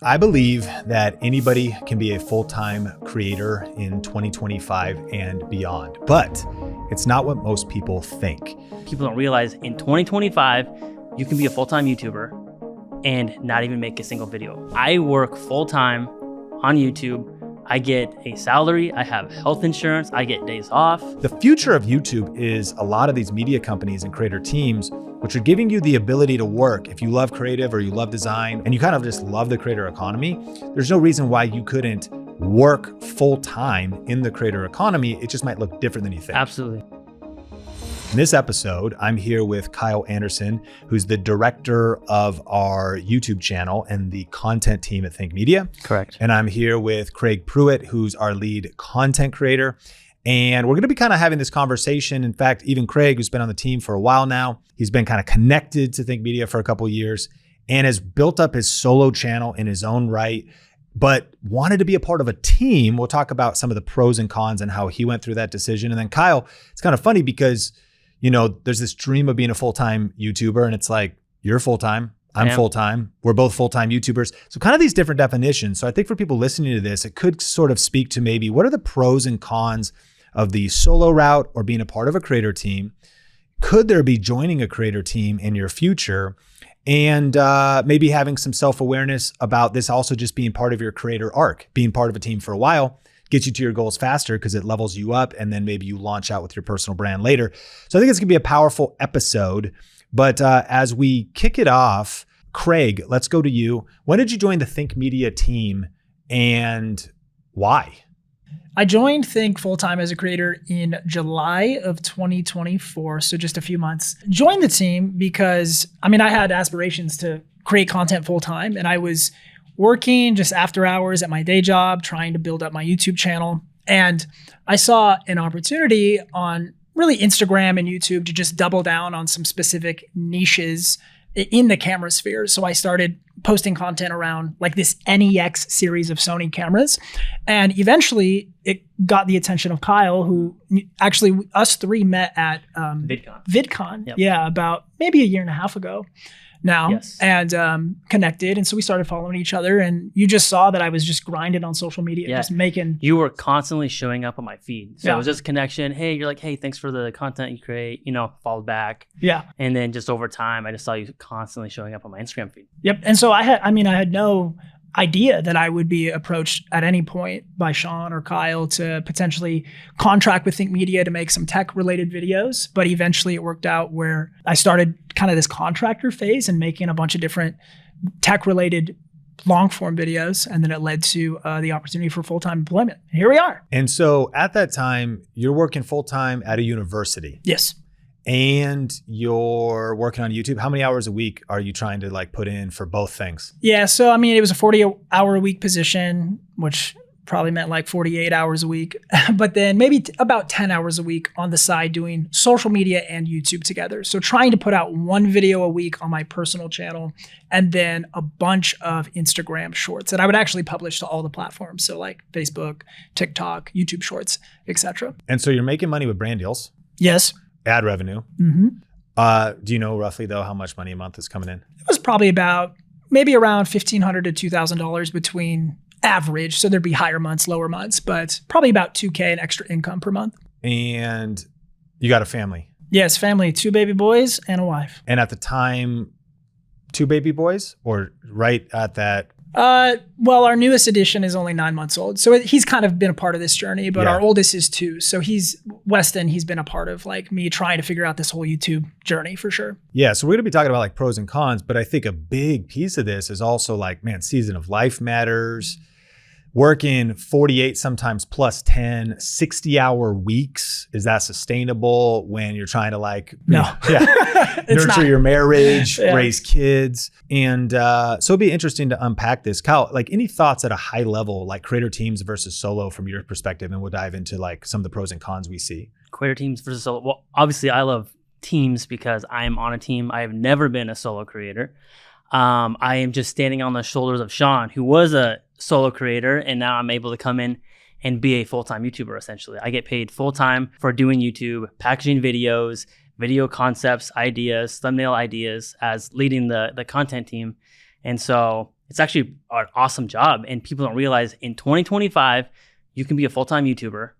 I believe that anybody can be a full-time creator in 2025 and beyond, but it's not what most people think. People don't realize in 2025, you can be a full-time YouTuber and not even make a single video. I work full-time on YouTube. I get a salary, I have health insurance, I get days off. The future of YouTube is a lot of these media companies and creator teams, which are giving you the ability to work. If you love creative or you love design and you kind of just love the creator economy, there's no reason why you couldn't work full time in the creator economy. It just might look different than you think. Absolutely. In this episode, I'm here with Kyle Anderson, who's the director of our YouTube channel and the content team at Think Media. Correct. And I'm here with Craig Pruitt, who's our lead content creator. And we're going to be kind of having this conversation. In fact, even Craig, who's been on the team for a while now, he's been kind of connected to Think Media for a couple of years and has built up his solo channel in his own right, but wanted to be a part of a team. We'll talk about some of the pros and cons and how he went through that decision. And then Kyle, it's kind of funny because, you know, there's this dream of being a full-time YouTuber and it's like, you're full-time, I'm full-time, we're both full-time YouTubers. So kind of these different definitions. So I think for people listening to this, it could sort of speak to maybe what are the pros and cons of the solo route or being a part of a creator team? Could there be joining a creator team in your future? And maybe having some self-awareness about this also just being part of your creator arc, being part of a team for a while, gets you to your goals faster because it levels you up and then maybe you launch out with your personal brand later. So I think it's gonna be a powerful episode. But as we kick it off, Craig, let's go to you. When did you join the Think Media team and why? I joined Think full-time as a creator in July of 2024, so just a few months. Joined the team because, I had aspirations to create content full-time, and I was working just after hours at my day job, trying to build up my YouTube channel. And I saw an opportunity on really Instagram and YouTube to just double down on some specific niches in the camera sphere. So I started posting content around like this NEX series of Sony cameras. And eventually it got the attention of Kyle, who actually us three met at VidCon. Yep. Yeah, about maybe a year and a half ago now. Yes. And connected. And so we started following each other, and you just saw that I was just grinding on social media, just making. You were constantly showing up on my feed. So Yeah. it was just a connection. Hey, you're like, hey, thanks for the content you create, followed back. Yeah. And then just over time, I just saw you constantly showing up on my Instagram feed. Yep. And so I had no idea that I would be approached at any point by Sean or Kyle to potentially contract with Think Media to make some tech related videos. But eventually it worked out where I started kind of this contractor phase and making a bunch of different tech related long form videos. And then it led to the opportunity for full-time employment. Here we are. And so at that time, you're working full-time at a university. Yes. And you're working on YouTube. How many hours a week are you trying to put in for both things? Yeah. So, it was a 40-hour-a-week position, which probably meant like 48 hours a week, but then maybe about 10 hours a week on the side doing social media and YouTube together. So trying to put out one video a week on my personal channel and then a bunch of Instagram shorts that I would actually publish to all the platforms. So like Facebook, TikTok, YouTube shorts, etc. And so you're making money with brand deals. Yes. Ad revenue. Mm-hmm. Do you know roughly though how much money a month is coming in? It was probably maybe around $1,500 to $2,000 between average. So there'd be higher months, lower months, but probably about $2,000 in extra income per month. And you got a family? Yes, family, 2 baby boys and a wife. And at the time, 2 baby boys or right at that? Well, our newest edition is only 9 months old. So he's kind of been a part of this journey, but our oldest is 2. So Weston, he's been a part of me trying to figure out this whole YouTube journey for sure. Yeah. So we're going to be talking about pros and cons, but I think a big piece of this is also season of life matters. Working 48, sometimes plus 10, 60-hour weeks. Is that sustainable when you're trying to No. nurture your marriage, raise kids? And so it'd be interesting to unpack this. Kyle, any thoughts at a high level, creator teams versus solo from your perspective? And we'll dive into some of the pros and cons we see. Creator teams versus solo. Well, obviously I love teams because I'm on a team. I have never been a solo creator. I am just standing on the shoulders of Sean, who was a solo creator, and now I'm able to come in and be a full-time YouTuber. Essentially, I get paid full-time for doing YouTube, packaging videos, video concepts, ideas, thumbnail ideas, as leading the content team. And so It's actually an awesome job. And people don't realize in 2025, you can be a full-time YouTuber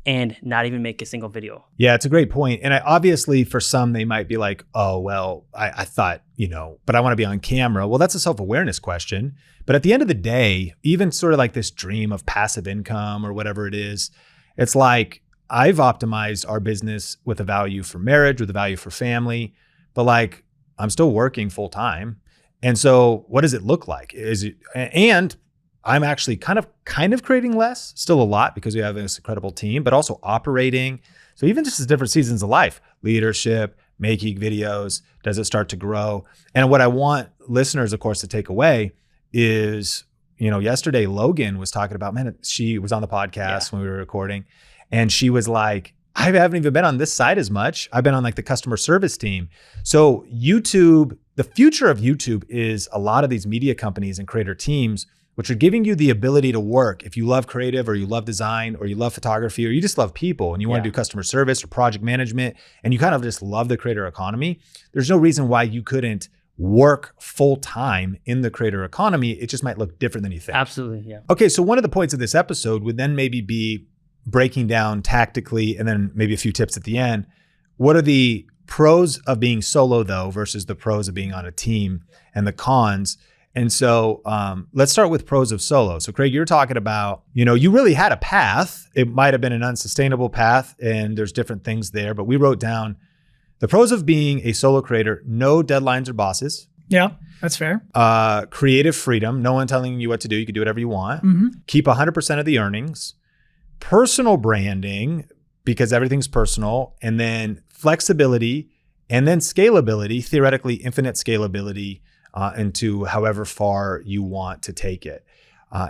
and not even make a single video. Yeah, it's a great point. And obviously for some, they might be like, oh, well, I thought, but I want to be on camera. Well, that's a self-awareness question. But at the end of the day, even sort of like this dream of passive income or whatever it is, it's like I've optimized our business with a value for marriage, with a value for family, but like I'm still working full time. And so what does it look like? And I'm actually kind of creating less, still a lot because we have this incredible team, but also operating. So even just as different seasons of life, leadership, making videos, does it start to grow? And what I want listeners, of course, to take away is, yesterday Logan was talking about, man, she was on the podcast when we were recording, and she was like, I haven't even been on this side as much. I've been on like the customer service team. So YouTube, the future of YouTube is a lot of these media companies and creator teams, which are giving you the ability to work. If you love creative or you love design or you love photography or you just love people and you want to do customer service or project management and you kind of just love the creator economy, there's no reason why you couldn't work full time in the creator economy. It just might look different than you think. Absolutely, yeah. Okay, so one of the points of this episode would then maybe be breaking down tactically and then maybe a few tips at the end. What are the pros of being solo though versus the pros of being on a team and the cons? And so let's start with pros of solo. So Craig, you're talking about, you really had a path. It might have been an unsustainable path and there's different things there, but we wrote down the pros of being a solo creator: no deadlines or bosses. Yeah, that's fair. Creative freedom, no one telling you what to do. You can do whatever you want. Mm-hmm. Keep 100% of the earnings. Personal branding, because everything's personal, and then flexibility, and then scalability, theoretically infinite scalability into however far you want to take it.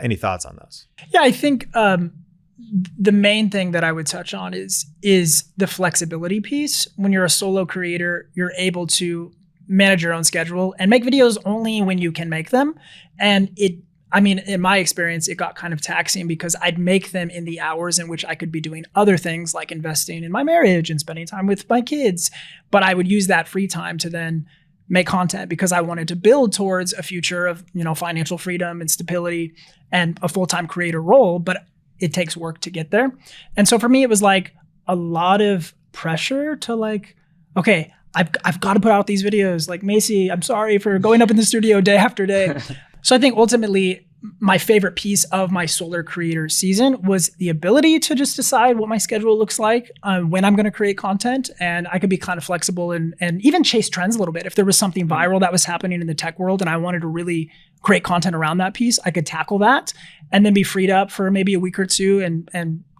Any thoughts on those? Yeah, I think the main thing that I would touch on is the flexibility piece. When you're a solo creator, you're able to manage your own schedule and make videos only when you can make them. And in my experience, it got kind of taxing because I'd make them in the hours in which I could be doing other things like investing in my marriage and spending time with my kids. But I would use that free time to then make content because I wanted to build towards a future of, financial freedom and stability and a full-time creator role, but it takes work to get there. And so for me, it was like a lot of pressure to like, okay, I've got to put out these videos. Like, Macy, I'm sorry for going up in the studio day after day. So I think ultimately my favorite piece of my solar creator season was the ability to just decide what my schedule looks like, when I'm going to create content. And I could be kind of flexible and even chase trends a little bit. If there was something viral that was happening in the tech world and I wanted to really create content around that piece, I could tackle that and then be freed up for maybe a week or two and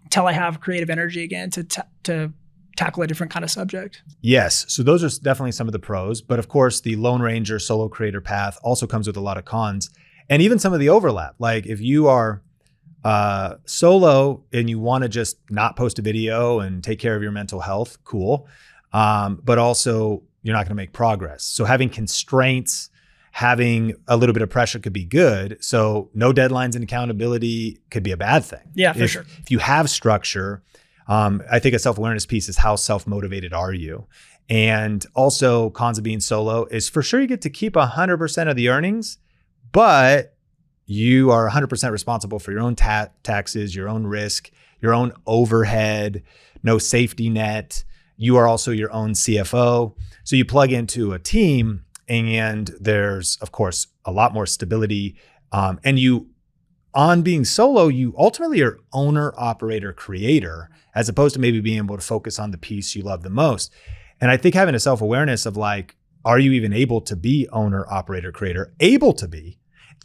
until I have creative energy again to tackle a different kind of subject. Yes. So those are definitely some of the pros. But of course, the Lone Ranger solo creator path also comes with a lot of cons and even some of the overlap. Like if you are solo and you want to just not post a video and take care of your mental health, cool. But also you're not going to make progress. So having constraints, having a little bit of pressure could be good. So no deadlines and accountability could be a bad thing. Yeah, for sure. If you have structure, I think a self-awareness piece is how self-motivated are you? And also cons of being solo is for sure you get to keep 100% of the earnings, but you are 100% responsible for your own taxes, your own risk, your own overhead, no safety net. You are also your own CFO. So you plug into a team and there's, of course, a lot more stability. And you, on being solo, you ultimately are owner, operator, creator, as opposed to maybe being able to focus on the piece you love the most. And I think having a self-awareness of like, are you even able to be owner, operator, creator? Able to be,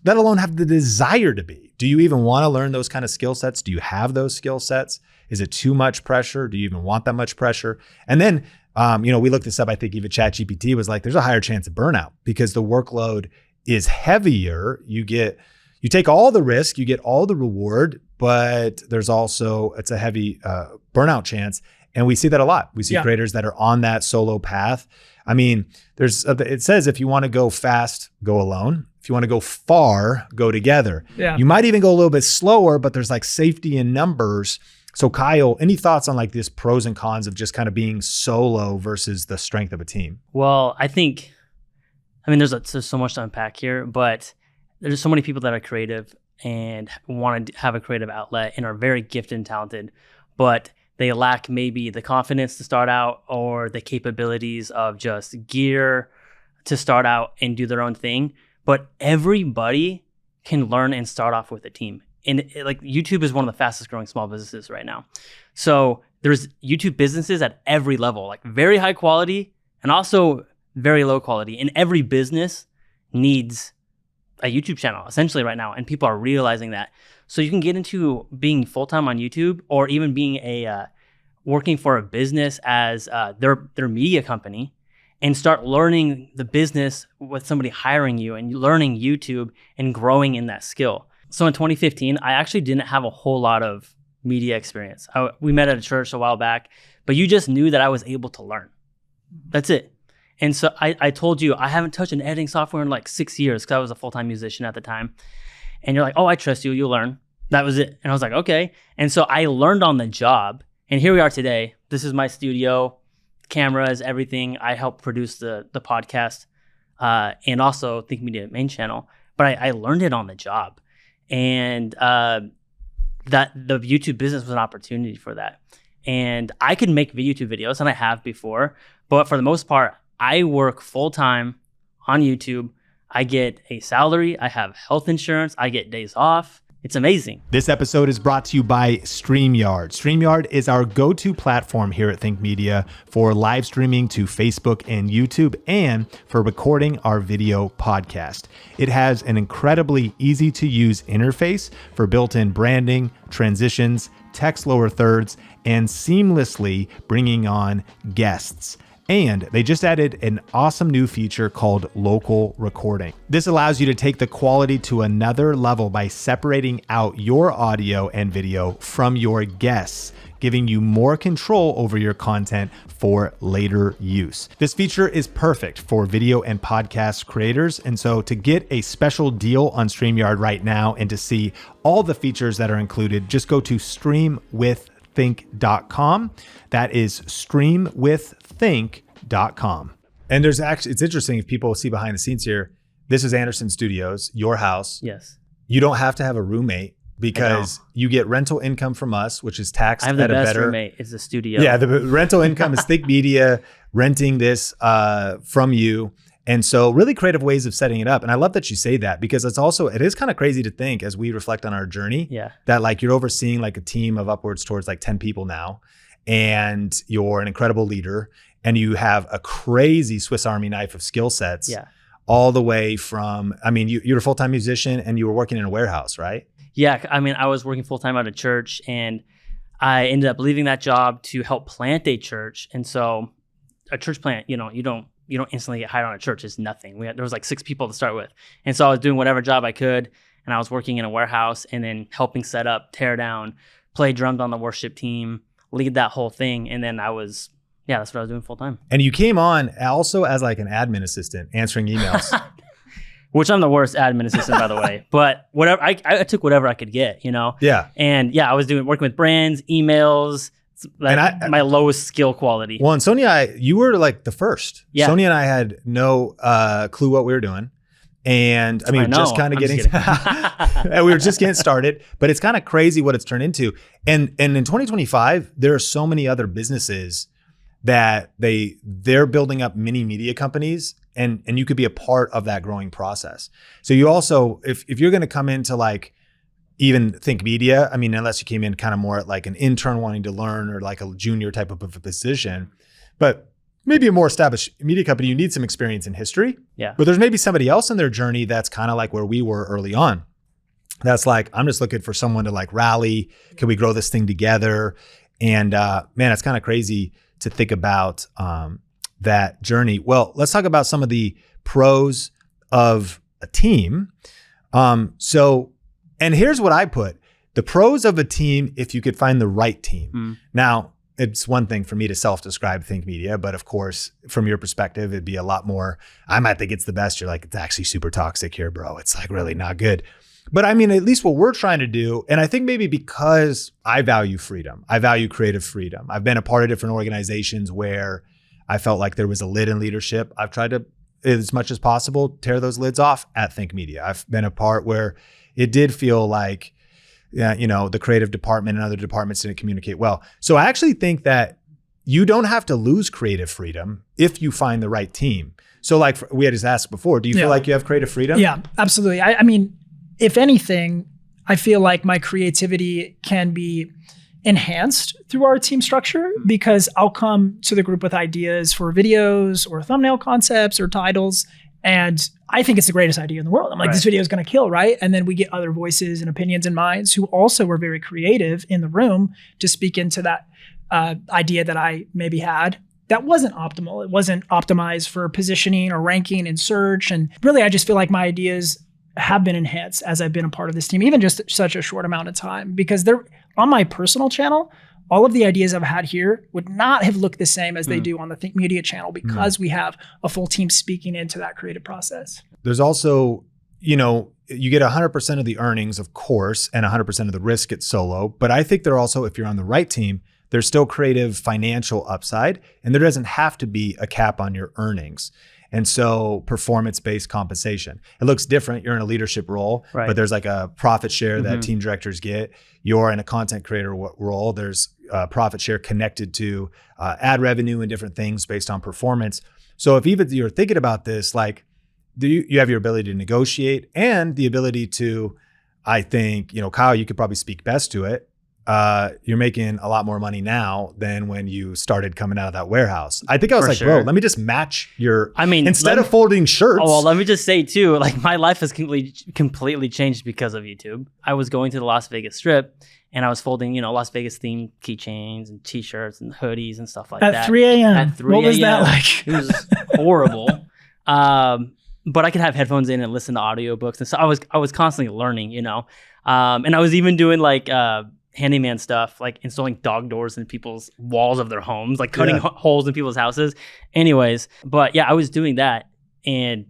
let alone have the desire to be. Do you even want to learn those kind of skill sets? Do you have those skill sets? Is it too much pressure? Do you even want that much pressure? And then, we looked this up. I think even ChatGPT was like, there's a higher chance of burnout because the workload is heavier. You take all the risk, you get all the reward, but there's also, it's a heavy burnout chance. And we see that a lot. We see creators that are on that solo path. I mean, it says if you want to go fast, go alone. If you want to go far, go together. Yeah. You might even go a little bit slower, but there's like safety in numbers. So Kyle, any thoughts on like this pros and cons of just kind of being solo versus the strength of a team? Well, I think, there's so much to unpack here, but there's so many people that are creative and want to have a creative outlet and are very gifted and talented, but they lack maybe the confidence to start out or the capabilities of just gear to start out and do their own thing. But everybody can learn and start off with a team. And like YouTube is one of the fastest growing small businesses right now. So there's YouTube businesses at every level, like very high quality and also very low quality. And every business needs a YouTube channel essentially right now. And people are realizing that. So you can get into being full-time on YouTube or even being working for a business as their media company and start learning the business with somebody hiring you and learning YouTube and growing in that skill. So in 2015, I actually didn't have a whole lot of media experience. We met at a church a while back, but you just knew that I was able to learn. That's it. And so I told you, I haven't touched an editing software in like 6 years because I was a full-time musician at the time. And you're like, oh, I trust you, you'll learn. That was it. And I was like, okay. And so I learned on the job. And here we are today. This is my studio, cameras, everything. I help produce the podcast and also Think Media main channel. But I learned it on the job. And that the YouTube business was an opportunity for that. And I could make YouTube videos, and I have before. But for the most part, I work full-time on YouTube. I get a salary. I have health insurance. I get days off. It's amazing. This episode is brought to you by StreamYard. StreamYard is our go-to platform here at Think Media for live streaming to Facebook and YouTube and for recording our video podcast. It has an incredibly easy to use interface for built-in branding, transitions, text lower thirds, and seamlessly bringing on guests. And they just added an awesome new feature called local recording. This allows you to take the quality to another level by separating out your audio and video from your guests, giving you more control over your content for later use. This feature is perfect for video and podcast creators. And so to get a special deal on StreamYard right now and to see all the features that are included, just go to streamwiththink.com. That is streamwiththink.com. And there's actually, it's interesting if people see behind the scenes here, this is Anderson Studios, your house. Yes. You don't have to have a roommate because you get rental income from us, which is taxed I have the at a best better roommate. It's the studio. Yeah, the rental income is Think Media renting this from you. And so really creative ways of setting it up. And I love that you say that because it is kind of crazy to think as we reflect on our journey that like you're overseeing like a team of upwards towards like 10 people now, and you're an incredible leader and you have a crazy Swiss Army knife of skill sets all the way from, I mean, you're a full-time musician and you were working in a warehouse, right? Yeah. I mean, I was working full-time at a church and I ended up leaving that job to help plant a church. And so a church plant, you don't instantly get hired on a church. It's nothing. There was like 6 people to start with. And so I was doing whatever job I could. And I was working in a warehouse and then helping set up, tear down, play drums on the worship team, lead that whole thing. And then that's what I was doing full time. And you came on also as like an admin assistant answering emails. Which I'm the worst admin assistant, by the way. But whatever, I took whatever I could get, Yeah. And I was working with brands, emails, my lowest skill quality. Well, and Sonia, you were like the first. Yeah. Sonia and I had no clue what we were doing. And I mean, just kind of getting, we were just getting started, but it's kind of crazy what it's turned into. And in 2025, there are so many other businesses that they're building up mini media companies and you could be a part of that growing process. So you also, if you're going to come into like, even Think Media, I mean, unless you came in kind of more at like an intern wanting to learn or like a junior type of a position, but maybe a more established media company, you need some experience in history. Yeah. But there's maybe somebody else in their journey that's kind of like where we were early on. That's like, I'm just looking for someone to like rally. Can we grow this thing together? And man, it's kind of crazy to think about that journey. Well, let's talk about some of the pros of a team. And here's what I put. The pros of a team, if you could find the right team. Now, it's one thing for me to self-describe Think Media, but of course, from your perspective, it'd be a lot more, I might think it's the best. You're like, it's actually super toxic here, bro. It's like really not good. But I mean, at least what we're trying to do, and I think maybe because I value freedom, I value creative freedom. I've been a part of different organizations where I felt like there was a lid in leadership. I've tried to as much as possible, tear those lids off at Think Media. I've been a part where it did feel like, the creative department and other departments didn't communicate well. So I actually think that you don't have to lose creative freedom if you find the right team. So like we had just asked before, do you feel like you have creative freedom? Yeah, absolutely. I mean, if anything, I feel like my creativity can be enhanced through our team structure because I'll come to the group with ideas for videos or thumbnail concepts or titles. And I think it's the greatest idea in the world. I'm like, this video is going to kill, right? And then we get other voices and opinions and minds who also were very creative in the room to speak into that idea that I maybe had that wasn't optimal. It wasn't optimized for positioning or ranking in search. And really, I just feel like my ideas have been enhanced as I've been a part of this team, even just such a short amount of time, because they're on my personal channel. All of the ideas I've had here would not have looked the same as they do on the Think Media channel because we have a full team speaking into that creative process. There's also, you get 100% of the earnings, of course, and 100% of the risk at solo. But I think there also, if you're on the right team, there's still creative financial upside, and there doesn't have to be a cap on your earnings. And so performance-based compensation, it looks different. You're in a leadership role, but there's like a profit share that team directors get. You're in a content creator role. There's a profit share connected to ad revenue and different things based on performance. So if even you're thinking about this, like you have your ability to negotiate and the ability to, I think, Kyle, you could probably speak best to it. You're making a lot more money now than when you started coming out of that warehouse. I think I was bro, let me just match your, instead of folding shirts. Oh, well, let me just say too, like my life has completely changed because of YouTube. I was going to the Las Vegas Strip and I was folding, Las Vegas themed keychains and t-shirts and hoodies and stuff like that. At 3 a.m. At 3 What was that like? It was horrible. But I could have headphones in and listen to audiobooks. And so I was constantly learning, and I was even doing like, handyman stuff, like installing dog doors in people's walls of their homes, like cutting holes in people's houses. Anyways, but yeah, I was doing that and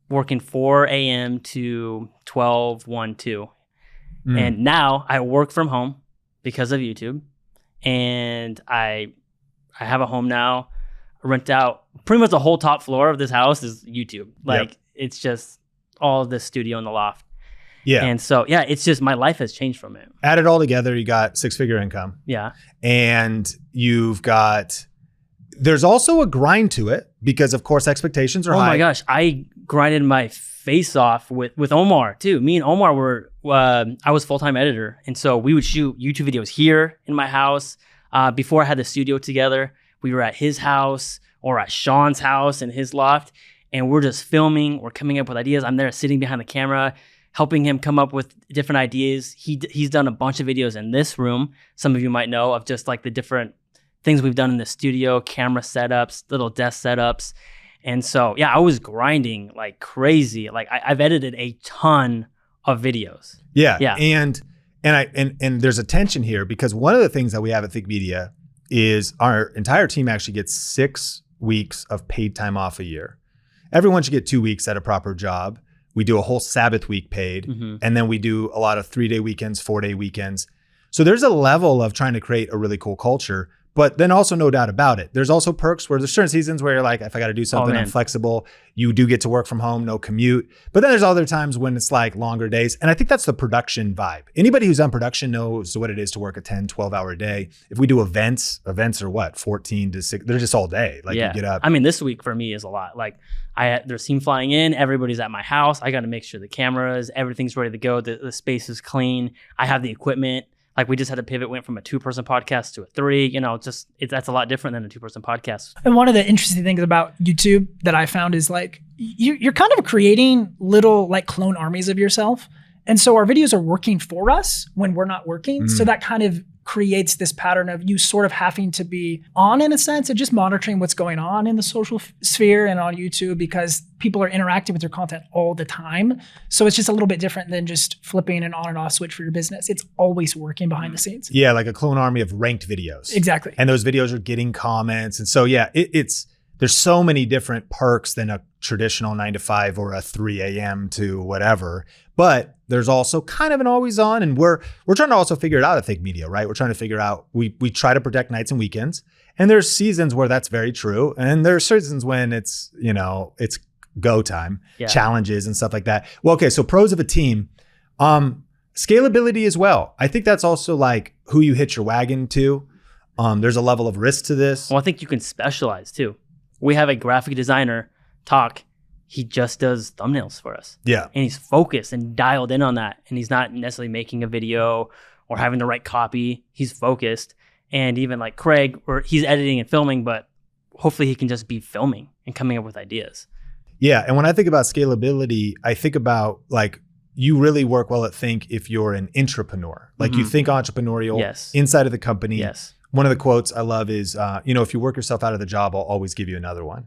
working 4 a.m. to 12, 1, 2. And now I work from home because of YouTube. And I have a home now. I rent out pretty much the whole top floor of this house is YouTube. Like it's just all of this studio in the loft. Yeah. And so, it's just my life has changed from it. Add it all together, you got 6-figure income. Yeah. And there's also a grind to it because, of course, expectations are high. Oh my gosh. I grinded my face off with Omar too. Me and Omar I was full-time editor. And so we would shoot YouTube videos here in my house. Before I had the studio together, we were at his house or at Sean's house in his loft. And we're just filming. We're coming up with ideas. I'm there sitting behind the camera, helping him come up with different ideas. He's done a bunch of videos in this room. Some of you might know of just like the different things we've done in the studio, camera setups, little desk setups. And so, I was grinding like crazy. Like I've edited a ton of videos. Yeah. And there's a tension here because one of the things that we have at Think Media is our entire team actually gets 6 weeks of paid time off a year. Everyone should get 2 weeks at a proper job. We do a whole Sabbath week paid, and then we do a lot of 3-day weekends, 4-day weekends. So there's a level of trying to create a really cool culture, but then also no doubt about it. There's also perks where there's certain seasons where you're like, if I got to do something, I'm flexible. You do get to work from home, no commute. But then there's other times when it's like longer days. And I think that's the production vibe. Anybody who's on production knows what it is to work a 10, 12-hour day. If we do events are what, 14 to 6, they're just all day. Like you get up. I mean, this week for me is a lot. Like there's team flying in, everybody's at my house. I got to make sure the cameras, everything's ready to go. The space is clean. I have the equipment. Like we just had to pivot, went from a 2-person podcast to a 3, that's a lot different than a 2-person podcast. And one of the interesting things about YouTube that I found is like, you're kind of creating little like clone armies of yourself. And so our videos are working for us when we're not working. So that kind of creates this pattern of you sort of having to be on in a sense and just monitoring what's going on in the social sphere and on YouTube because people are interacting with your content all the time. So it's just a little bit different than just flipping an on and off switch for your business. It's always working behind the scenes. Yeah, like a clone army of ranked videos. Exactly. And those videos are getting comments. And so, there's so many different perks than a traditional 9 to 5 or a 3 a.m. to whatever. But there's also kind of an always on, and we're trying to also figure it out at Think Media, right? We're trying to figure out, we try to protect nights and weekends, and there's seasons where that's very true, and there's seasons when it's go time, Yeah. challenges and stuff like that. Well, okay, so pros of a team. Scalability as well. I think that's also like who you hitch your wagon to. There's a level of risk to this. Well, I think you can specialize too. We have a graphic designer talk. He just does thumbnails for us. Yeah. And he's focused and dialed in on that. And he's not necessarily making a video or having the right copy. He's focused. And even like Craig, or he's editing and filming, but hopefully he can just be filming and coming up with ideas. Yeah. And when I think about scalability, I think about like, you really work well at Think if you're an intrapreneur. Like you think entrepreneurial Yes. inside of the company. Yes. One of the quotes I love is, if you work yourself out of the job, I'll always give you another one.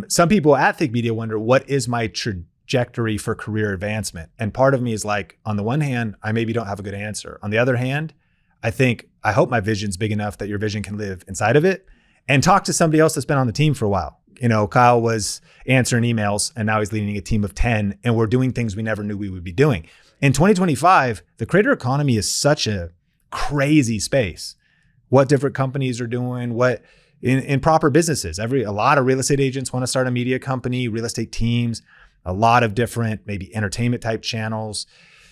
Some people at Think Media wonder, what is my trajectory for career advancement? And part of me is like, on the one hand, I maybe don't have a good answer. On the other hand, I hope my vision's big enough that your vision can live inside of it. And talk to somebody else that's been on the team for a while. Kyle was answering emails and now he's leading a team of 10 and we're doing things we never knew we would be doing. In 2025, the creator economy is such a crazy space. What different companies are doing, what in proper businesses. A lot of real estate agents want to start a media company, real estate teams, a lot of different maybe entertainment type channels,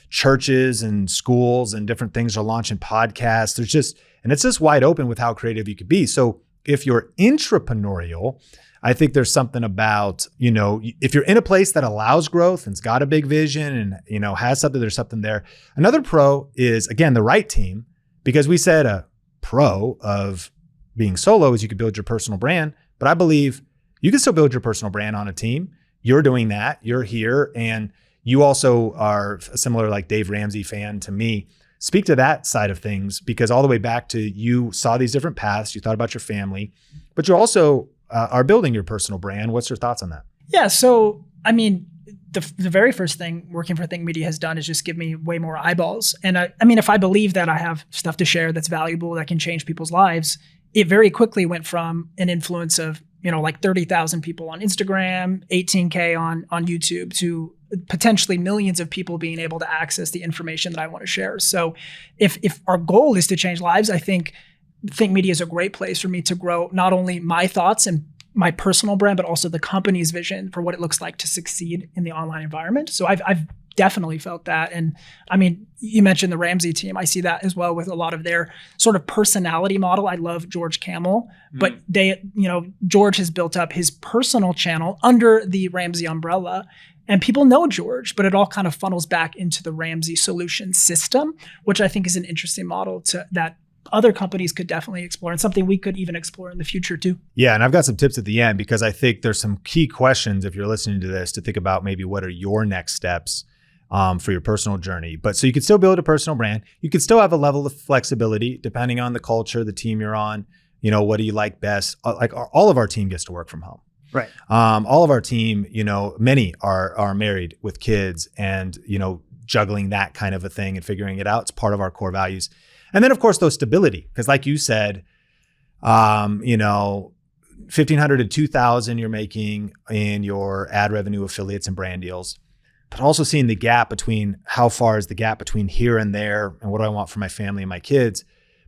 churches and schools and different things are launching podcasts. It's just wide open with how creative you could be. So if you're intrapreneurial, I think there's something about, if you're in a place that allows growth and's got a big vision and, has something, there's something there. Another pro is, again, the right team, because we said a pro of being solo is you could build your personal brand, but I believe you can still build your personal brand on a team. You're doing that, you're here, and you also are a similar like Dave Ramsey fan to me. Speak to that side of things, because all the way back to you saw these different paths, you thought about your family, but you also are building your personal brand. What's your thoughts on that? Yeah. So, the very first thing working for Think Media has done is just give me way more eyeballs. And if I believe that I have stuff to share that's valuable, that can change people's lives, it very quickly went from an influence of, like 30,000 people on Instagram, 18K on YouTube, to potentially millions of people being able to access the information that I want to share. So if our goal is to change lives, I think Media is a great place for me to grow not only my thoughts and my personal brand, but also the company's vision for what it looks like to succeed in the online environment. So I've definitely felt that. And you mentioned the Ramsey team. I see that as well with a lot of their sort of personality model. I love George Cannell, but George has built up his personal channel under the Ramsey umbrella. And people know George, but it all kind of funnels back into the Ramsey solution system, which I think is an interesting model that other companies could definitely explore, and something we could even explore in the future too. Yeah, and I've got some tips at the end, because I think there's some key questions if you're listening to this to think about maybe what are your next steps for your personal journey. But so you could still build a personal brand. You could still have a level of flexibility depending on the culture, the team you're on. What do you like best? Like all of our team gets to work from home. Right. All of our team, many are married with kids and, juggling that kind of a thing and figuring it out. It's part of our core values. And then of course, those stability, because like you said, 1,500 to 2,000 you're making in your ad revenue, affiliates and brand deals, but also seeing the gap between how far is the gap between here and there and what do I want for my family and my kids.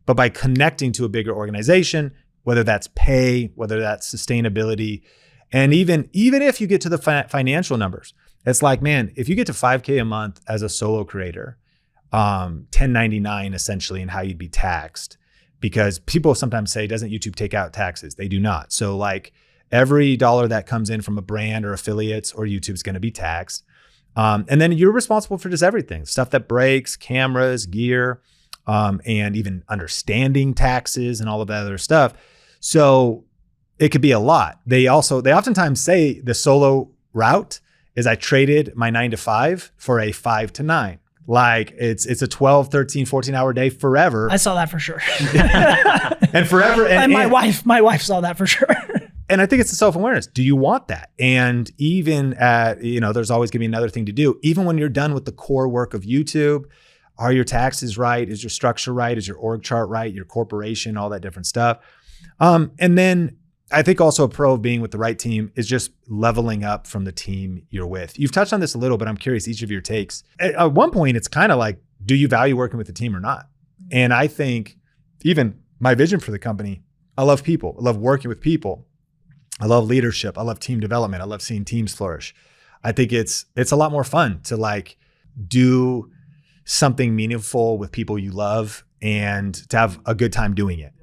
But by connecting to a bigger organization, whether that's pay, whether that's sustainability, and even if you get to the financial numbers, it's like, man, if you get to 5K a month as a solo creator, 1099 essentially, and how you'd be taxed, because people sometimes say, doesn't YouTube take out taxes? They do not. So like every dollar that comes in from a brand or affiliates or YouTube is going to be taxed. And then you're responsible for just everything, stuff that breaks, cameras, gear, and even understanding taxes and all of that other stuff. So it could be a lot. They oftentimes say the solo route is I traded my 9 to 5 for a 5 to 9. Like it's a 12, 13, 14-hour day forever. I saw that for sure. And forever. And my wife saw that for sure. And I think it's the self-awareness. Do you want that? And even at, there's always going to be another thing to do. Even when you're done with the core work of YouTube, are your taxes right? Is your structure right? Is your org chart right? Your corporation, all that different stuff. And then I think also a pro of being with the right team is just leveling up from the team you're with. You've touched on this a little, but I'm curious each of your takes. At one point, it's kind of like, do you value working with the team or not? And I think even my vision for the company, I love people. I love working with people. I love leadership. I love team development. I love seeing teams flourish. I think it's a lot more fun to like do something meaningful with people you love and to have a good time doing it.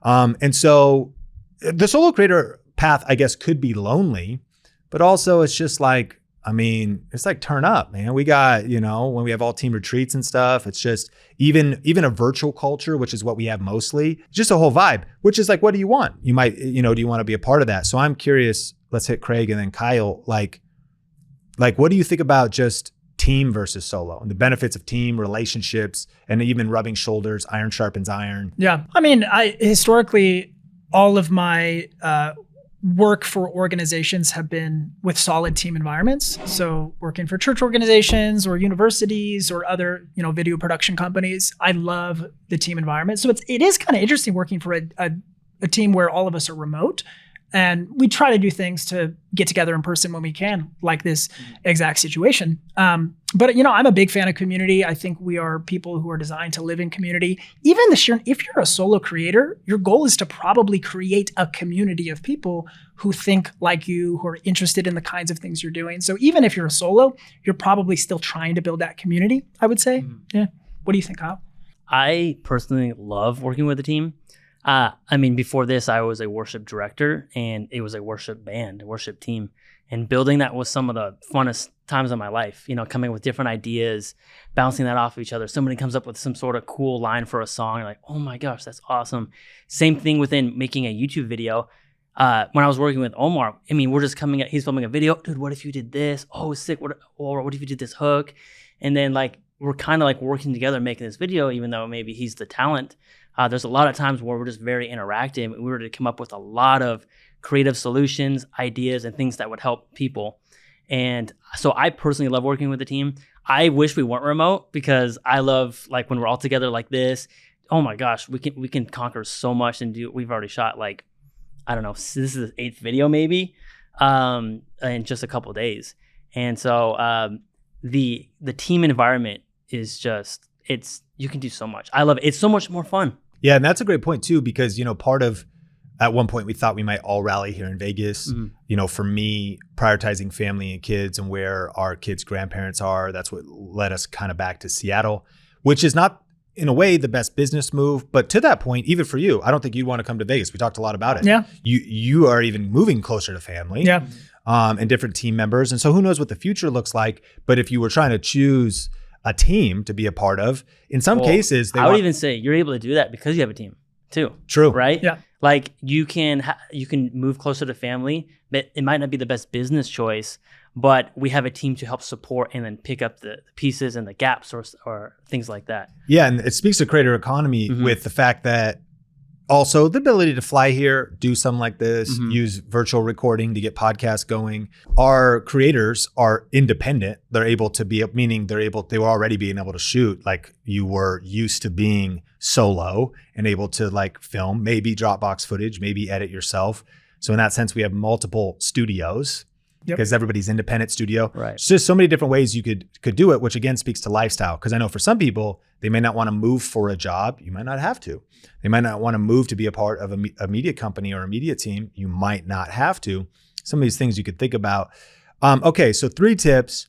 And so the solo creator path, I guess, could be lonely, but also it's just like, I mean, it's like turn up, man. We got, when we have all team retreats and stuff, it's just even a virtual culture, which is what we have mostly, just a whole vibe, which is like, what do you want? You might, do you want to be a part of that? So I'm curious, let's hit Craig and then Kyle, like what do you think about just team versus solo and the benefits of team relationships and even rubbing shoulders, iron sharpens iron? Yeah. I mean, historically, all of my work for organizations have been with solid team environments. So working for church organizations or universities or other, video production companies, I love the team environment. So it is kind of interesting working for a team where all of us are remote. And we try to do things to get together in person when we can, like this exact situation. But I'm a big fan of community. I think we are people who are designed to live in community. Even if you're a solo creator, your goal is to probably create a community of people who think like you, who are interested in the kinds of things you're doing. So even if you're a solo, you're probably still trying to build that community, I would say. Yeah. What do you think, Kyle? I personally love working with a team. Before this, I was a worship director and it was a worship band, a worship team. And building that was some of the funnest times of my life, coming up with different ideas, bouncing that off of each other. Somebody comes up with some sort of cool line for a song. You're like, oh my gosh, that's awesome. Same thing within making a YouTube video. When I was working with Omar, we're just he's filming a video. Dude, what if you did this? Oh, sick. Or what if you did this hook? And then we're kind of working together, making this video, even though maybe he's the talent. There's a lot of times where we're just very interactive. We were to come up with a lot of creative solutions, ideas, and things that would help people. And so I personally love working with the team. I wish we weren't remote because I love when we're all together like this. Oh my gosh, we can conquer so much and do. We've already shot I don't know. This is the 8th video maybe, in just a couple of days. And so the team environment is just you can do so much. I love it. It's so much more fun. Yeah, and that's a great point too, because part of at one point we thought we might all rally here in Vegas. Mm-hmm. For me, prioritizing family and kids and where our kids' grandparents are, that's what led us kind of back to Seattle, which is not in a way the best business move. But to that point, even for you, I don't think you'd want to come to Vegas. We talked a lot about it. Yeah. You are even moving closer to family. Yeah. And different team members. And so who knows what the future looks like. But if you were trying to choose a team to be a part of, in some cases, I would even say you're able to do that because you have a team too. True. Right? Yeah. You can move closer to family, but it might not be the best business choice, but we have a team to help support and then pick up the pieces and the gaps or things like that. Yeah. And it speaks to creator economy with the fact that also the ability to fly here, do something like this, use virtual recording to get podcasts going. Our creators are independent. They're able to be, meaning they were already being able to shoot like you were used to being solo and able to film, maybe Dropbox footage, maybe edit yourself. So in that sense, we have multiple studios because everybody's independent studio. Right. It's just so many different ways you could do it, which again speaks to lifestyle. Because I know for some people, they may not want to move for a job. You might not have to. They might not want to move to be a part of a media company or a media team. You might not have to. Some of these things you could think about. Okay, so 3 tips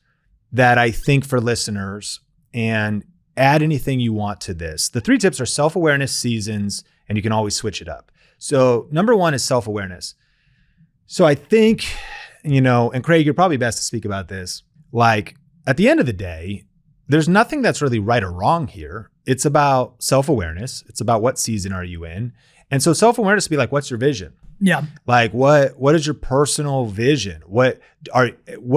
that I think for listeners, and add anything you want to this. The 3 tips are self-awareness, seasons, and you can always switch it up. So number 1 is self-awareness. So I think, and Craig, you're probably best to speak about this. At the end of the day, there's nothing that's really right or wrong here. It's about self-awareness. It's about what season are you in. And so self-awareness would be what's your vision? Yeah. What is your personal vision? What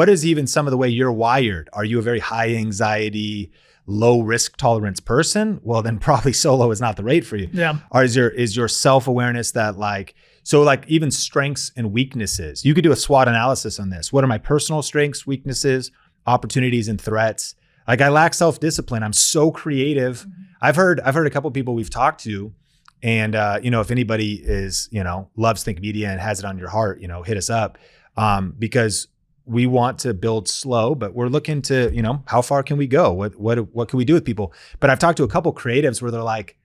is even some of the way you're wired? Are you a very high anxiety, low risk tolerance person? Well, then probably solo is not the rate for you. Yeah. Or is your self-awareness that even strengths and weaknesses? You could do a SWOT analysis on this. What are my personal strengths, weaknesses, opportunities, and threats? I lack self-discipline. I'm so creative. I've heard a couple of people we've talked to, and if anybody is, loves Think Media and has it on your heart, hit us up, because we want to build slow, but we're looking to, how far can we go? What can we do with people? But I've talked to a couple creatives where they're like,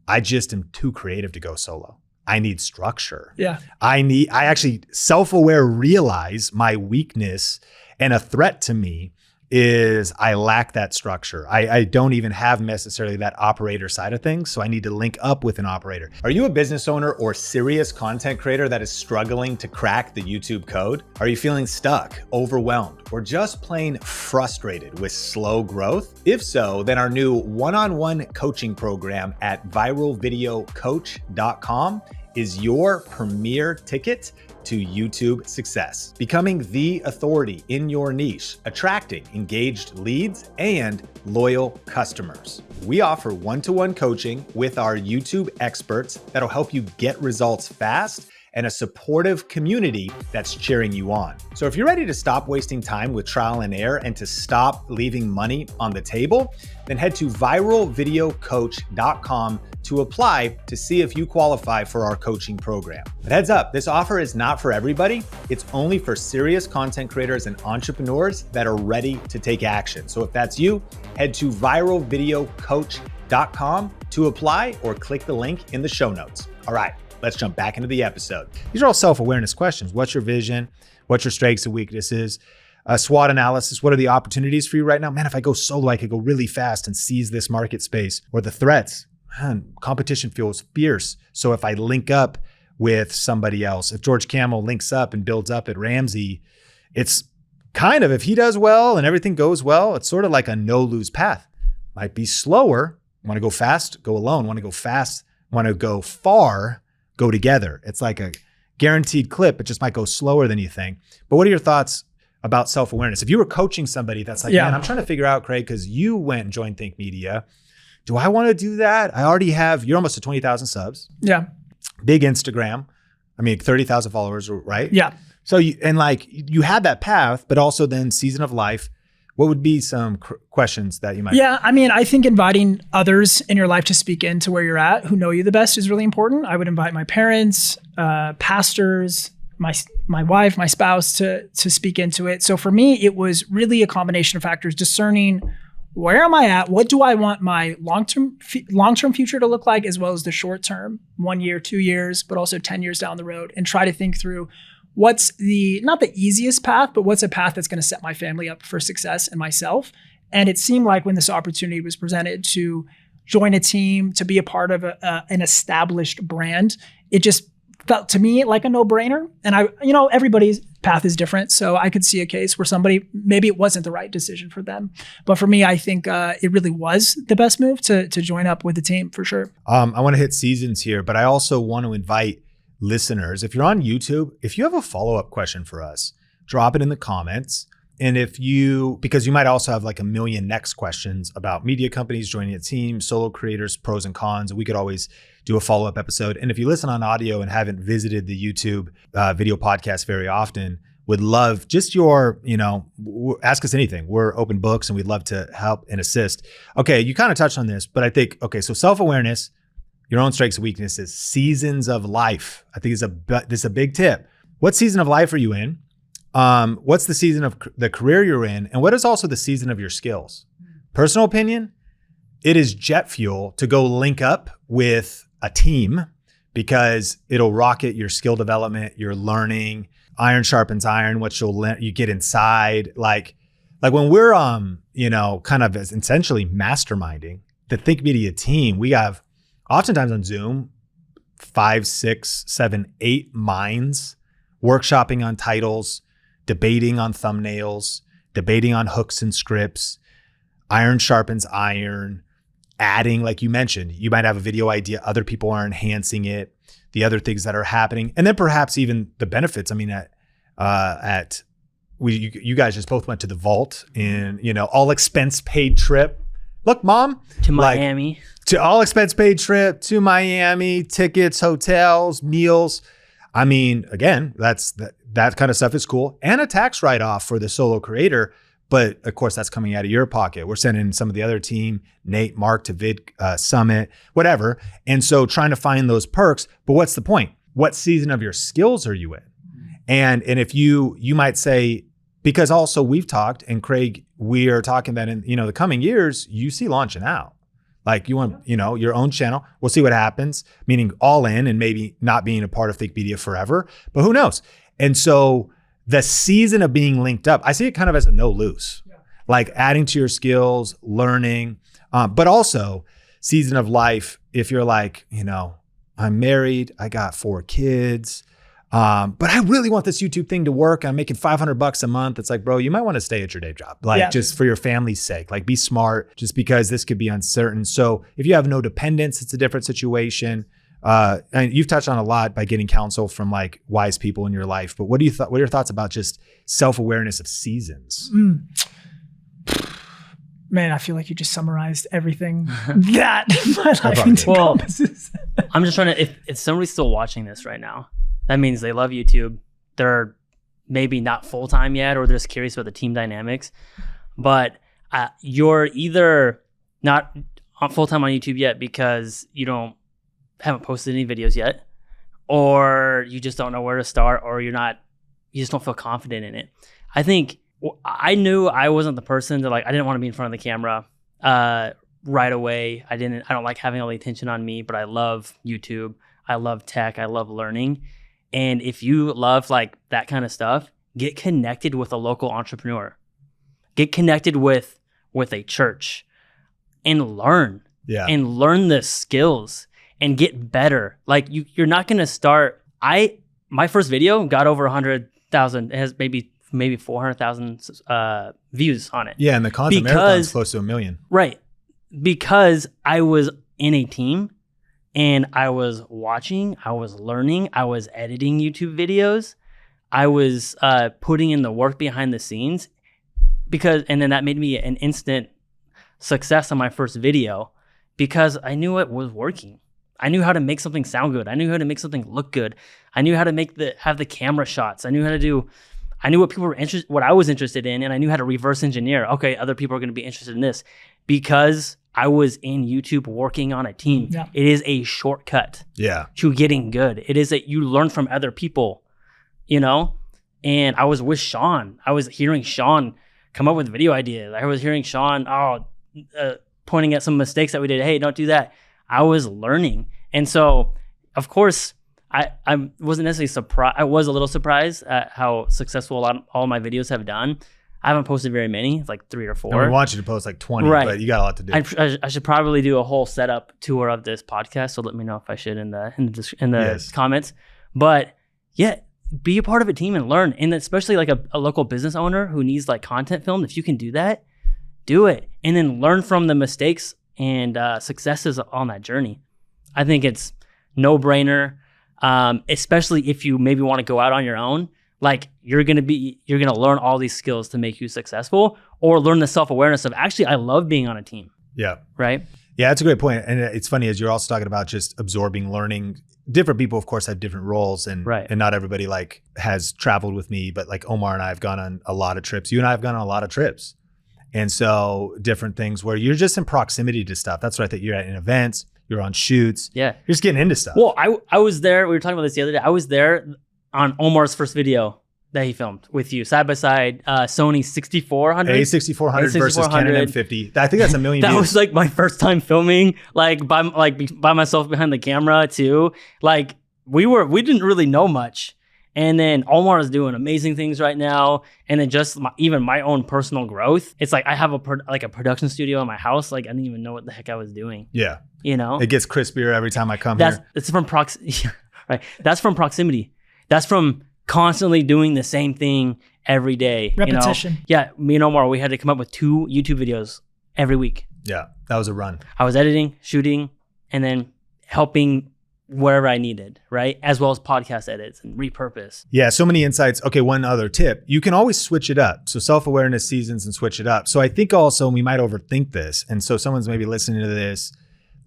I just am too creative to go solo. I need structure. Yeah. I actually self-aware realize my weakness and a threat to me is I lack that structure. I don't even have necessarily that operator side of things. So I need to link up with an operator. Are you a business owner or serious content creator that is struggling to crack the YouTube code? Are you feeling stuck, overwhelmed, or just plain frustrated with slow growth? If so, then our new one-on-one coaching program at viralvideocoach.com is your premier ticket to YouTube success. Becoming the authority in your niche, attracting engaged leads and loyal customers. We offer one-to-one coaching with our YouTube experts that'll help you get results fast and a supportive community that's cheering you on. So if you're ready to stop wasting time with trial and error and to stop leaving money on the table, then head to viralvideocoach.com to apply to see if you qualify for our coaching program. But heads up, this offer is not for everybody. It's only for serious content creators and entrepreneurs that are ready to take action. So if that's you, head to viralvideocoach.com to apply or click the link in the show notes. All right, let's jump back into the episode. These are all self-awareness questions. What's your vision? What's your strengths and weaknesses? SWOT analysis. What are the opportunities for you right now? Man, if I go solo, I could go really fast and seize this market space. Or the threats. Man, competition feels fierce. So if I link up with somebody else, if George Cannell links up and builds up at Ramsey, it's kind of, if he does well and everything goes well, it's sort of like a no-lose path. Might be slower. Want to go fast? Go alone. Want to go fast? Want to go far? Go together. It's like a guaranteed clip. It just might go slower than you think. But what are your thoughts about self-awareness? If you were coaching somebody that's like, man, I'm trying to figure out, Craig, because you went and joined Think Media. Do I want to do that? I already have, you're almost to 20,000 subs. Yeah. Big Instagram. I mean, 30,000 followers, right? Yeah. So you had that path, but also then season of life. What would be some questions that you might? Yeah, I mean, I think inviting others in your life to speak into where you're at, who know you the best, is really important. I would invite my parents, pastors, my wife, my spouse to speak into it. So for me, it was really a combination of factors, discerning where am I at? What do I want my long-term future to look like, as well as the short term, 1 year, 2 years, but also 10 years down the road, and try to think through what's not the easiest path, but what's a path that's going to set my family up for success and myself. And it seemed like when this opportunity was presented to join a team, to be a part of an established brand, it just felt to me like a no-brainer. And everybody's path is different. So I could see a case where somebody, maybe it wasn't the right decision for them. But for me, I think it really was the best move to join up with the team for sure. I want to hit seasons here, but I also want to invite listeners, if you're on YouTube, if you have a follow-up question for us, drop it in the comments. And because you might also have like a million next questions about media companies, joining a team, solo creators, pros and cons, we could always do a follow-up episode. And if you listen on audio and haven't visited the YouTube video podcast very often, would love just your, ask us anything. We're open books and we'd love to help and assist. Okay, you kind of touched on this, but I think, so self-awareness, your own strengths and weaknesses, seasons of life. I think this is a big tip. What season of life are you in? What's the season of the career you're in? And what is also the season of your skills? Personal opinion, it is jet fuel to go link up with a team because it'll rocket your skill development, your learning. Iron sharpens iron, what you get inside. Like when we're, kind of essentially masterminding the Think Media team, we have oftentimes on Zoom, 5, 6, 7, 8 minds, workshopping on titles, debating on thumbnails, debating on hooks and scripts. Iron sharpens iron, adding, like you mentioned, you might have a video idea, other people are enhancing it, the other things that are happening, and then perhaps even the benefits. I mean, you guys just both went to the vault in, all expense paid trip. Look, Mom. To Miami. To all expense paid trip to Miami, tickets, hotels, meals. I mean, again, that kind of stuff is cool. And a tax write-off for the solo creator. But of course, that's coming out of your pocket. We're sending some of the other team, Nate, Mark to Vid Summit, whatever. And so trying to find those perks. But what's the point? What season of your skills are you in? And if you might say, because also we've talked, and Craig, we are talking that in the coming years, you see launching out. Like you want, your own channel. We'll see what happens, meaning all in and maybe not being a part of Think Media forever, but who knows? And so the season of being linked up, I see it kind of as a no lose, like adding to your skills, learning, but also season of life. If you're like, I'm married, I got 4 kids, but I really want this YouTube thing to work. I'm making $500 a month. It's like, bro, you might want to stay at your day job, just for your family's sake. Like, be smart, just because this could be uncertain. So if you have no dependents, it's a different situation. And you've touched on a lot by getting counsel from like wise people in your life. But what are your thoughts about just self-awareness of seasons? Man, I feel like you just summarized everything that my life encompasses. I'm just trying to, if somebody's still watching this right now, that means they love YouTube. They're maybe not full-time yet, or they're just curious about the team dynamics. But you're either not full-time on YouTube yet because you haven't posted any videos yet, or you just don't know where to start, or you just don't feel confident in it. I think I knew I wasn't the person that I didn't want to be in front of the camera right away. I don't like having all the attention on me, but I love YouTube. I love tech. I love learning. And if you love like that kind of stuff, get connected with a local entrepreneur. Get connected with a church and learn. Yeah. And learn the skills and get better. Like you're not going to start. My first video got over 100,000. It has maybe 400,000 views on it. Yeah, and the content marathon's close to 1 million. Right. Because I was in a team and I was watching, I was learning, I was editing YouTube videos, I was putting in the work behind the scenes, and then that made me an instant success on my first video because I knew it was working. I knew how to make something sound good. I knew how to make something look good. I knew how to have the camera shots. I knew what people were what I was interested in, and I knew how to reverse engineer. Okay, other people are going to be interested in this because I was in YouTube working on a team. Yeah. It is a shortcut to getting good. It is that you learn from other people, and I was with Sean. I was hearing Sean come up with video ideas. I was hearing Sean pointing at some mistakes that we did. Hey, don't do that. I was learning. And so, of course, I wasn't necessarily surprised. I was a little surprised at how successful all my videos have done. I haven't posted very many. It's like 3 or 4. And we want you to post like 20, right. But you got a lot to do. I should probably do a whole setup tour of this podcast. So let me know if I should in the comments. But yeah, be a part of a team and learn. And especially like a local business owner who needs like content filmed. If you can do that, do it. And then learn from the mistakes and successes on that journey. I think it's no brainer. Especially if you maybe want to go out on your own. Like you're gonna learn all these skills to make you successful, or learn the self-awareness of actually I love being on a team. Yeah. Right. Yeah, that's a great point. And it's funny as you're also talking about just absorbing learning. Different people, of course, have different roles, and not everybody like has traveled with me. But like Omar and I have gone on a lot of trips. You and I have gone on a lot of trips, and so different things where you're just in proximity to stuff. That's right. That you're at in events. You're on shoots. Yeah. You're just getting into stuff. Well, I was there. We were talking about this the other day. I was there on Omar's first video that he filmed with you, side by side, Sony 6400. A6400 versus Canon M50. I think that's 1 million views. That was like my first time filming, by myself behind the camera too. Like we didn't really know much. And then Omar is doing amazing things right now. And then just even my own personal growth. It's like I have a production studio in my house. Like I didn't even know what the heck I was doing. Yeah. It gets crispier every time I come here. It's from right. That's from proximity. That's from constantly doing the same thing every day. Repetition. Yeah. Me and Omar, we had to come up with 2 YouTube videos every week. Yeah. That was a run. I was editing, shooting, and then helping wherever I needed, right? As well as podcast edits and repurpose. Yeah, so many insights. Okay, one other tip. You can always switch it up. So self-awareness seasons and switch it up. So I think also we might overthink this. And so someone's maybe listening to this,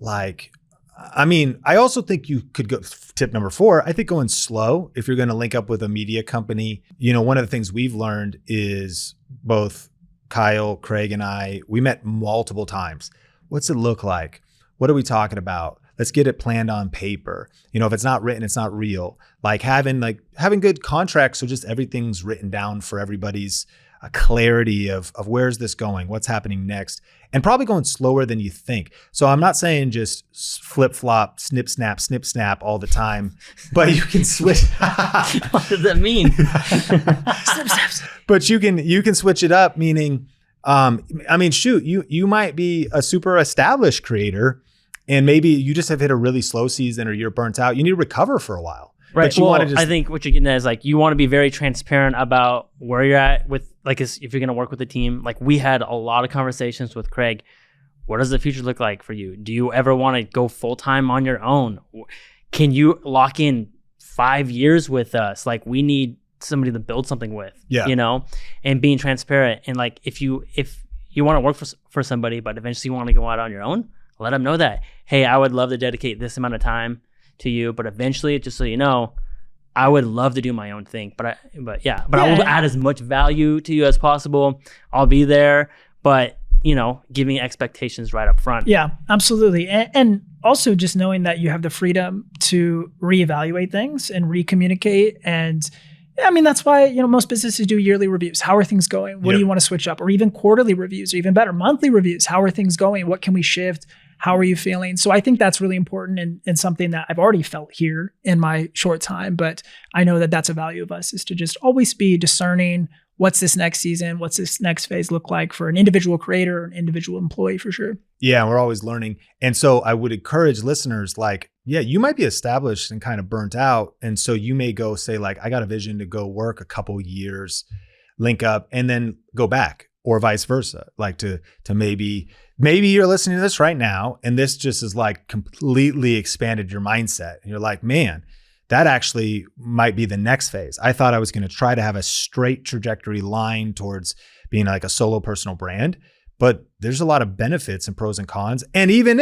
I also think you could go, tip number 4, I think going slow if you're going to link up with a media company. One of the things we've learned is both Kyle, Craig, and I, we met multiple times. What's it look like? What are we talking about? Let's get it planned on paper. If it's not written, it's not real. Having good contracts, so just everything's written down for everybody's a clarity of where's this going, what's happening next, and probably going slower than you think. So I'm not saying just flip flop, snip snap all the time, but you can switch. What does that mean? Snip, snap, snap. But you can switch it up, meaning, I mean, shoot, you might be a super established creator, and maybe you just have hit a really slow season or you're burnt out. You need to recover for a while. Right. But you want to just, I think what you're getting at is like you want to be very transparent about where you're at with like if you're going to work with a team. Like we had a lot of conversations with Craig. What does the future look like for you? Do you ever want to go full time on your own? Can you lock in 5 years with us? Like we need somebody to build something with. Yeah. You know, and being transparent. And like if you want to work for somebody, but eventually you want to go out on your own, let them know that. Hey, I would love to dedicate this amount of time to you, but eventually, just so you know, I would love to do my own thing. But I will add as much value to you as possible. I'll be there, but you know, giving expectations right up front. Yeah, absolutely. And also just knowing that you have the freedom to reevaluate things and recommunicate. And I mean, that's why, you know, most businesses do yearly reviews. How are things going? What do you want to switch up? Or even quarterly reviews, or even better, monthly reviews. How are things going? What can we shift? How are you feeling? So I think that's really important and something that I've already felt here in my short time, but I know that that's a value of us, is to just always be discerning what's this next season, what's this next phase look like for an individual creator or an individual employee for sure. Yeah, we're always learning. And so I would encourage listeners like, yeah, you might be established and kind of burnt out. And so you may go say like, I got a vision to go work a couple years, link up, and then go back, or vice versa. Like to maybe you're listening to this right now and this just is like completely expanded your mindset. And you're like, man, that actually might be the next phase. I thought I was going to try to have a straight trajectory line towards being like a solo personal brand, but there's a lot of benefits and pros and cons. And even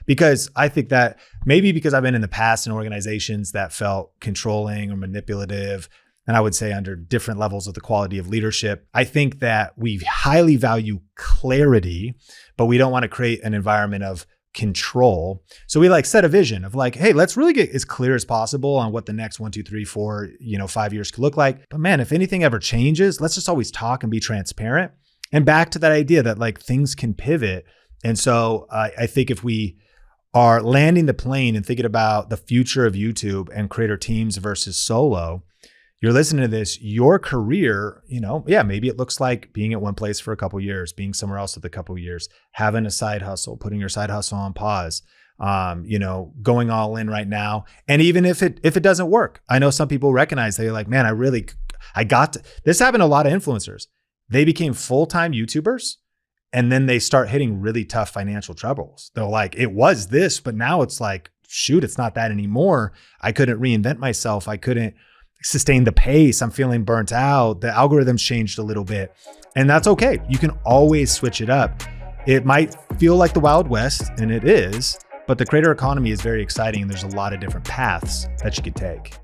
because I think that maybe because I've been in the past in organizations that felt controlling or manipulative, and I would say under different levels of the quality of leadership, I think that we highly value clarity, but we don't want to create an environment of control. So we like set a vision of like, hey, let's really get as clear as possible on what the next 1, 2, 3, 4, 5 years could look like. But man, if anything ever changes, let's just always talk and be transparent. And back to that idea that like things can pivot. And so I think if we are landing the plane and thinking about the future of YouTube and creator teams versus solo, you're listening to this, your career, maybe it looks like being at one place for a couple of years, being somewhere else for a couple of years, having a side hustle, putting your side hustle on pause, going all in right now. And even if it doesn't work, I know some people recognize, they're like, man, this happened to a lot of influencers. They became full-time YouTubers and then they start hitting really tough financial troubles. They're like, it was this, but now it's like, shoot, it's not that anymore. I couldn't reinvent myself. I couldn't sustain the pace. I'm feeling burnt out. The algorithms changed a little bit, and that's okay. You can always switch it up. It might feel like the Wild West, and it is, but the creator economy is very exciting. And there's a lot of different paths that you could take.